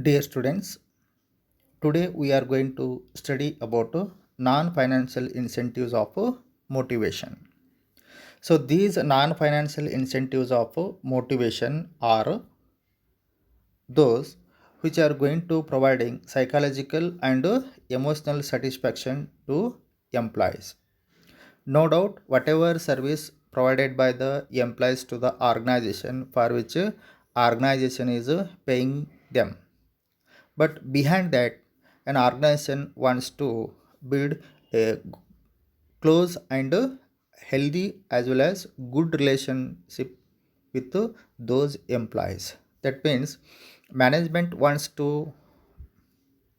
Dear students, today we are going to study about non-financial incentives of motivation. So these non-financial incentives of motivation are those which are going to providing psychological and emotional satisfaction to employees. No doubt, whatever service provided by the employees to the organization for which organization is paying them. But behind that, an organization wants to build a close and healthy as well as good relationship with those employees. That means management wants to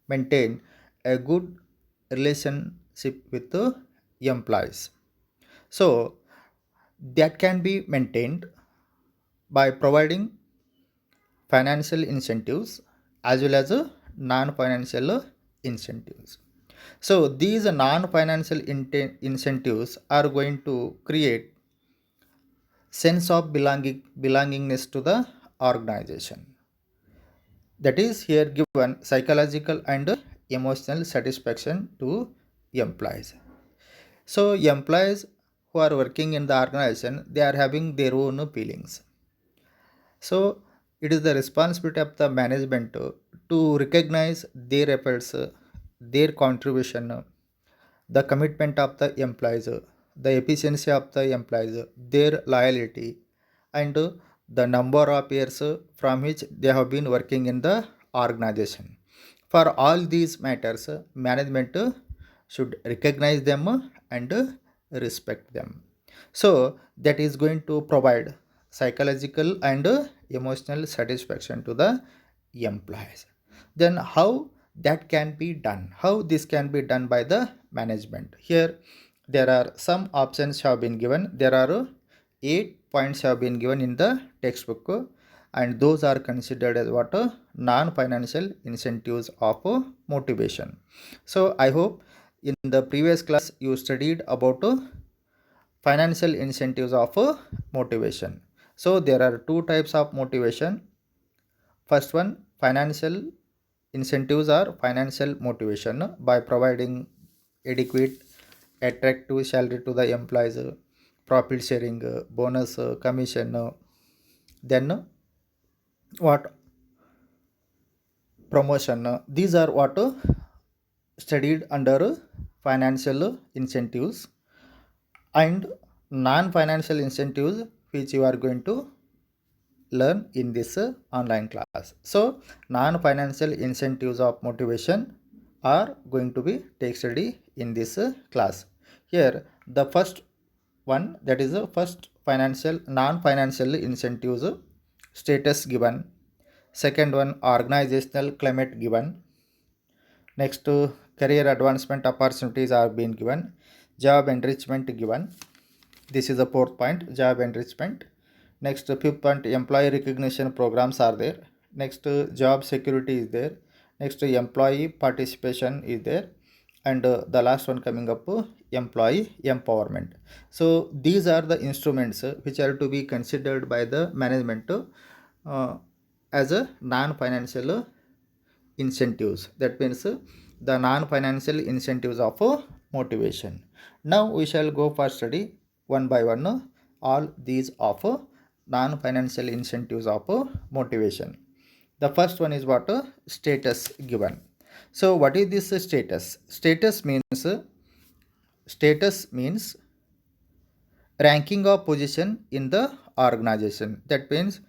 maintain a good relationship with the employees. So that can be maintained by providing financial incentives as well as non-financial incentives. So these non-financial incentives are going to create sense of belongingness to the organization. That is here given psychological and emotional satisfaction to employees. So employees who are working in the organization, they are having their own feelings. So it is the responsibility of the management to recognize their efforts, their contribution, the commitment of the employees, the efficiency of the employees, their loyalty, and the number of years from which they have been working in the organization. For all these matters, management should recognize them and respect them. So that is going to provide psychological and emotional satisfaction to the employees. Then how that can be done? How this can be done by the management? Here there are some options have been given. There are 8 points have been given in the textbook, and those are considered as what non-financial incentives of motivation. So I hope in the previous class you studied about financial incentives of motivation. So there are two types of motivation. First one, financial incentives are financial motivation by providing adequate attractive salary to the employees, profit sharing, bonus, commission. Then what, promotion. These are what studied under financial incentives, and non-financial incentives which you are going to learn in this online class. So non-financial incentives of motivation are going to be take study in this class. Here the first one, that is the first financial non-financial incentives status given. Second one, organizational climate given. Next, career advancement opportunities are being given. Job enrichment given. This is the fourth point, job enrichment. Next, fifth point, employee recognition programs are there. Next, job security is there. Next, employee participation is there. And the last one coming up, employee empowerment. So these are the instruments which are to be considered by the management as a non-financial incentives. That means the non-financial incentives of motivation. Now we shall go for study one by one all these of non-financial incentives of motivation. The first one is what, status given. So what is this status? Status means ranking of position in the organization. That means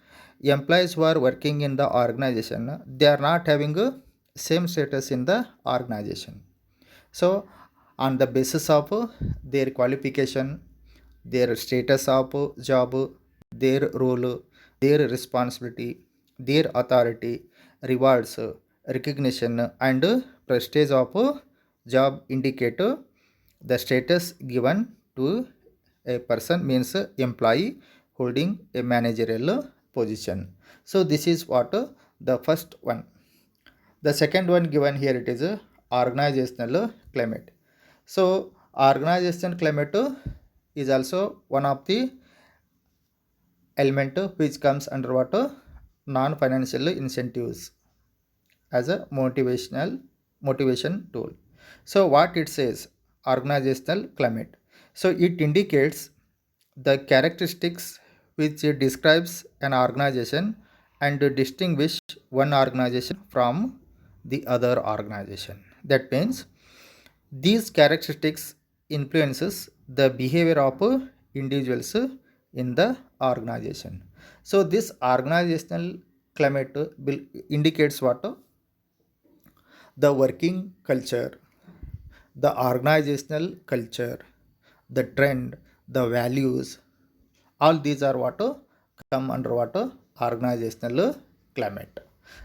employees who are working in the organization, they are not having a same status in the organization. So on the basis of their qualification, their status of job, their role, their responsibility, their authority, rewards, recognition, and prestige of job indicate the status given to a person, means employee holding a managerial position. So this is what the first one. The second one given here, it is organizational climate. So organizational climate is also one of the element which comes under what, non financial incentives. as a motivation tool. So what it says, organizational climate. So it indicates the characteristics which describes an organization and distinguish one organization from the other organization. That means these characteristics influences the behavior of individuals in the organization. So this organizational climate indicates what? The working culture, the organizational culture, the trend, the values, all these are what come under what organizational climate.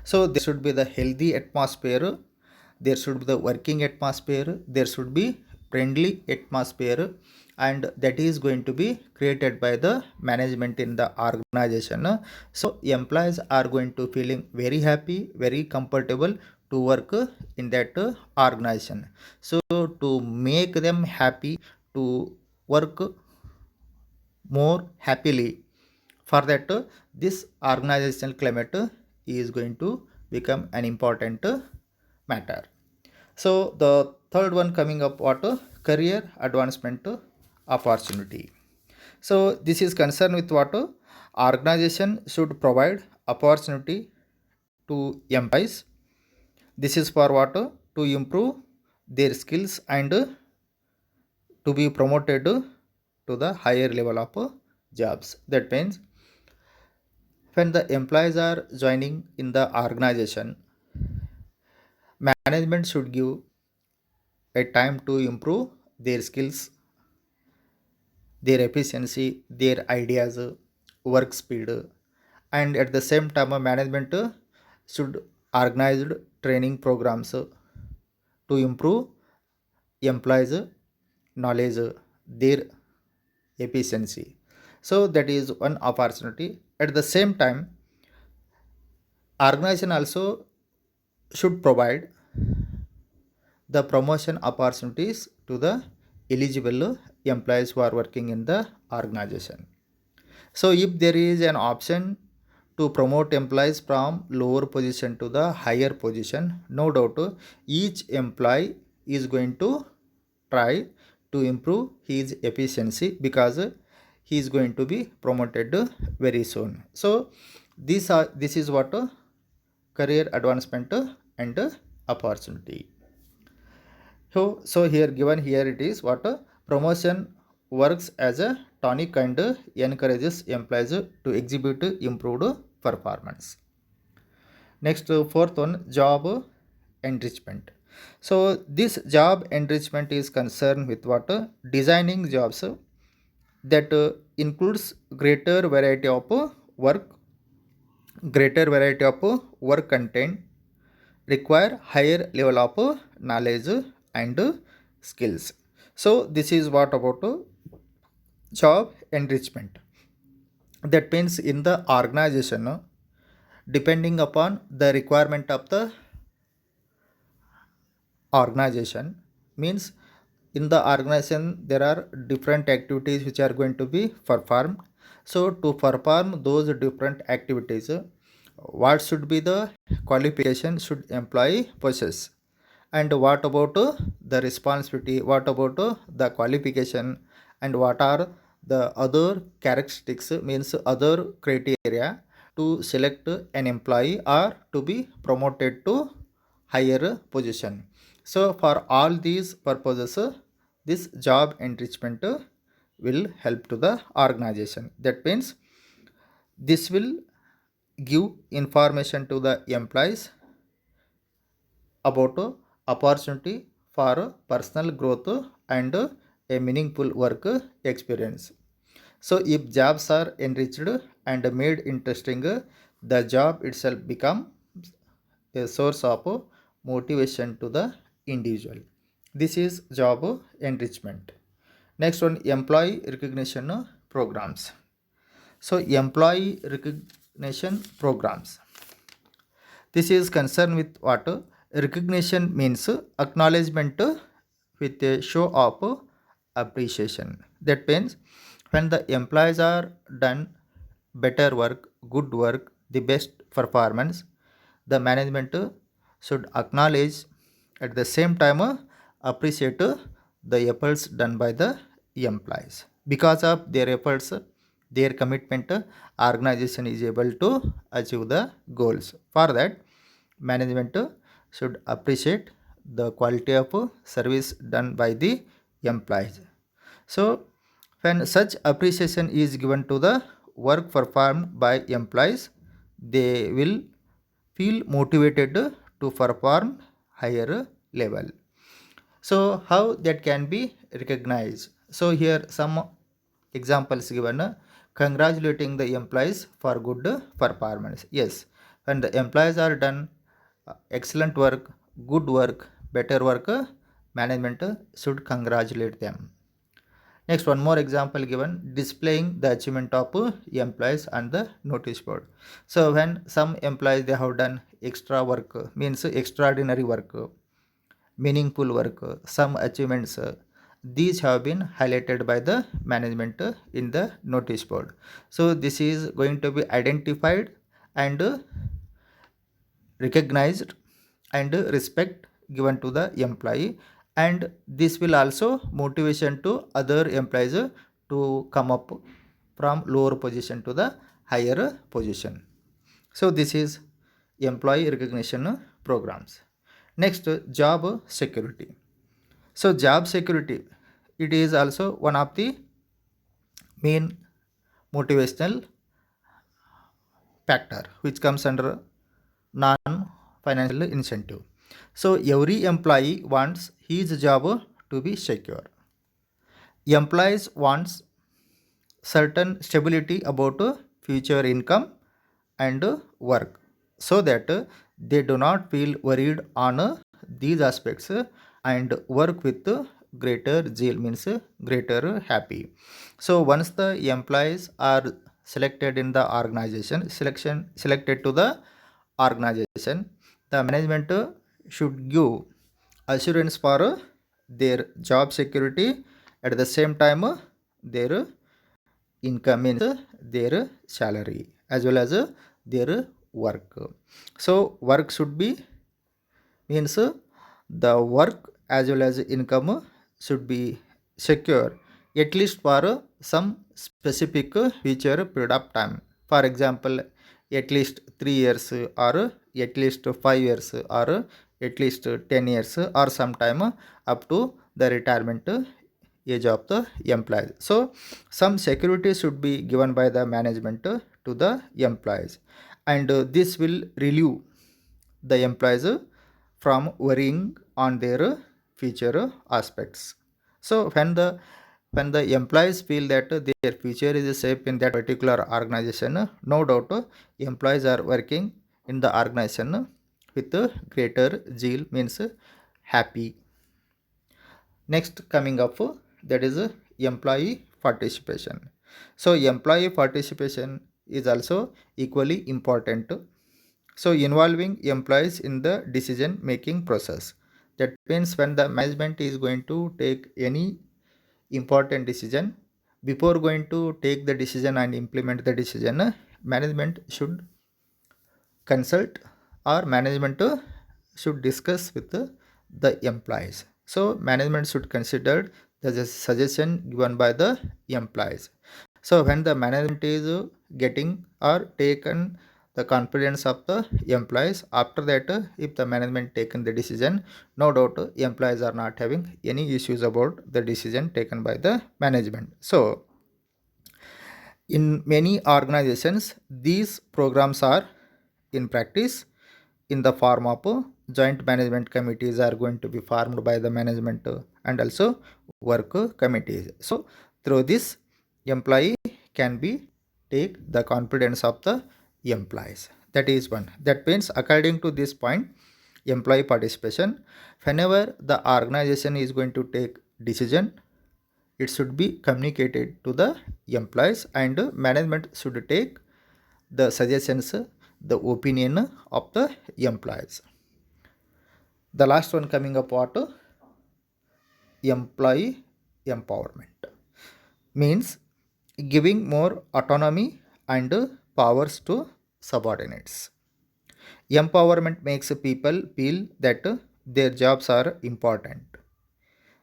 So there should be the healthy atmosphere, there should be the working atmosphere, there should be friendly atmosphere, and that is going to be created by the management in the organization. So employees are going to feeling very happy, very comfortable to work in that organization. So to make them happy to work more happily, for that this organizational climate is going to become an important matter. So the third one coming up, what? Career advancement opportunity. So this is concerned with what? Organization should provide opportunity to employees. This is for what? To improve their skills and to be promoted to the higher level of jobs. That means when the employees are joining in the organization, management should give a time to improve their skills, their efficiency, their ideas, work speed, and at the same time, management should organize training programs to improve employees' knowledge, their efficiency. So that is one opportunity. At the same time, organization also should provide the promotion opportunities to the eligible employees who are working in the organization. So if there is an option to promote employees from lower position to the higher position, no doubt each employee is going to try to improve his efficiency because he is going to be promoted very soon. So this is what career advancement and opportunity. So here given here it is what? Promotion works as a tonic and encourages employees to exhibit improved performance. Next, fourth one, job enrichment. So this job enrichment is concerned with what? Designing jobs that includes work, greater variety of work content, require higher level of knowledge and skills. So this is what about job enrichment. That means in the organization, depending upon the requirement of the organization, means in the organization there are different activities which are going to be performed. So to perform those different activities, what should be the qualification should employee possess, and what about the responsibility, what about the qualification, and what are the other characteristics, means other criteria to select an employee or to be promoted to higher position. So for all these purposes, this job enrichment will help to the organization. That means this will give information to the employees about opportunity for personal growth and a meaningful work experience. So if jobs are enriched and made interesting, the job itself becomes a source of motivation to the individual. This is job enrichment. Next one, employee recognition programs. So employee recognition programs. This is concerned with what? Recognition means acknowledgement with a show of appreciation. That means when the employees are done better work, good work, the best performance, the management should acknowledge at the same time appreciate the efforts done by the employees. Because of their efforts, their commitment, organization is able to achieve the goals. For that, management should appreciate the quality of service done by the employees. So, when such appreciation is given to the work performed by employees, they will feel motivated to perform higher level. So, how that can be recognized? So, here some examples given. Congratulating the employees for good performance. Yes, when the employees are done excellent work, good work, better work, management should congratulate them. Next, one more example given, displaying the achievement of employees on the notice board. So when some employees they have done extra work, means extraordinary work, meaningful work, some achievements, these have been highlighted by the management in the notice board. So this is going to be identified and recognized and respect given to the employee, and this will also motivation to other employees to come up from lower position to the higher position. So this is employee recognition programs. Next, job security. So job security, it is also one of the main motivational factor which comes under non financial incentive. So every employee wants his job to be secure. Employees wants certain stability about future income and work, so that they do not feel worried on these aspects and work with greater zeal, means greater happy. So once the employees are selected in the organization, selected to the organization, the management should give assurance for their job security. At the same time, their income, means their salary, as well as their work. So work should be, means the work as well as income should be secure at least for some specific future period of time. For example, at least 3 years, or at least 5 years, or at least 10 years, or sometime up to the retirement age of the employees. So some security should be given by the management to the employees, and this will relieve the employees from worrying on their future aspects. So when the employees feel that their future is safe in that particular organization, no doubt employees are working in the organization with greater zeal, means happy. Next coming up, that is employee participation. So employee participation is also equally important. So involving employees in the decision making process. That means when the management is going to take any important decision, before going to take the decision and implement the decision, management should consult, or management should discuss with the employees. So management should consider the suggestion given by the employees. So when the management is getting or taken the confidence of the employees, after that if the management taken the decision, no doubt employees are not having any issues about the decision taken by the management. So in many organizations, these programs are in practice in the form of joint management committees are going to be formed by the management and also work committees. So through this, employee can be take the confidence of the employees. That is one. That means according to this point, employee participation, whenever the organization is going to take decision, it should be communicated to the employees, and management should take the suggestions, the opinion of the employees. The last one coming up, what? Employee empowerment, means giving more autonomy and powers to subordinates. Empowerment makes people feel that their jobs are important.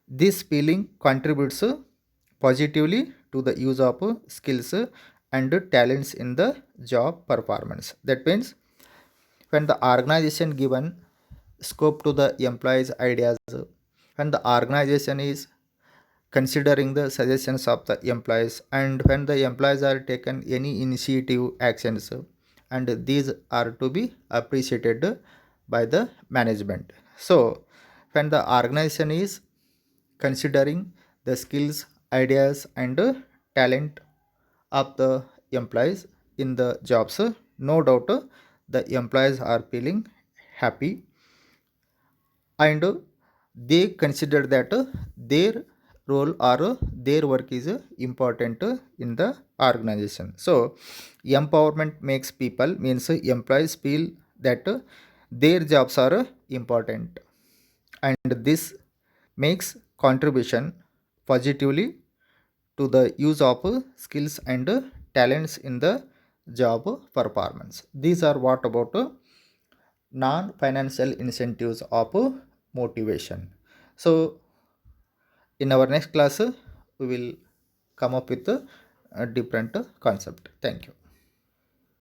This feeling contributes positively to the use of skills and talents in the job performance. That means when the organization given scope to the employees' ideas, when the organization is considering the suggestions of the employees, and when the employees are taken any initiative actions, and these are to be appreciated by the management. So when the organization is considering the skills, ideas, and talent of the employees in the jobs, no doubt the employees are feeling happy, and they consider that their role or their work is important in the organization. So empowerment makes people means employees feel that their jobs are important, and this makes contribution positively to the use of skills and talents in the job performance. These are what about non financial incentives of motivation. So in our next class we will come up with a different concept. Thank you.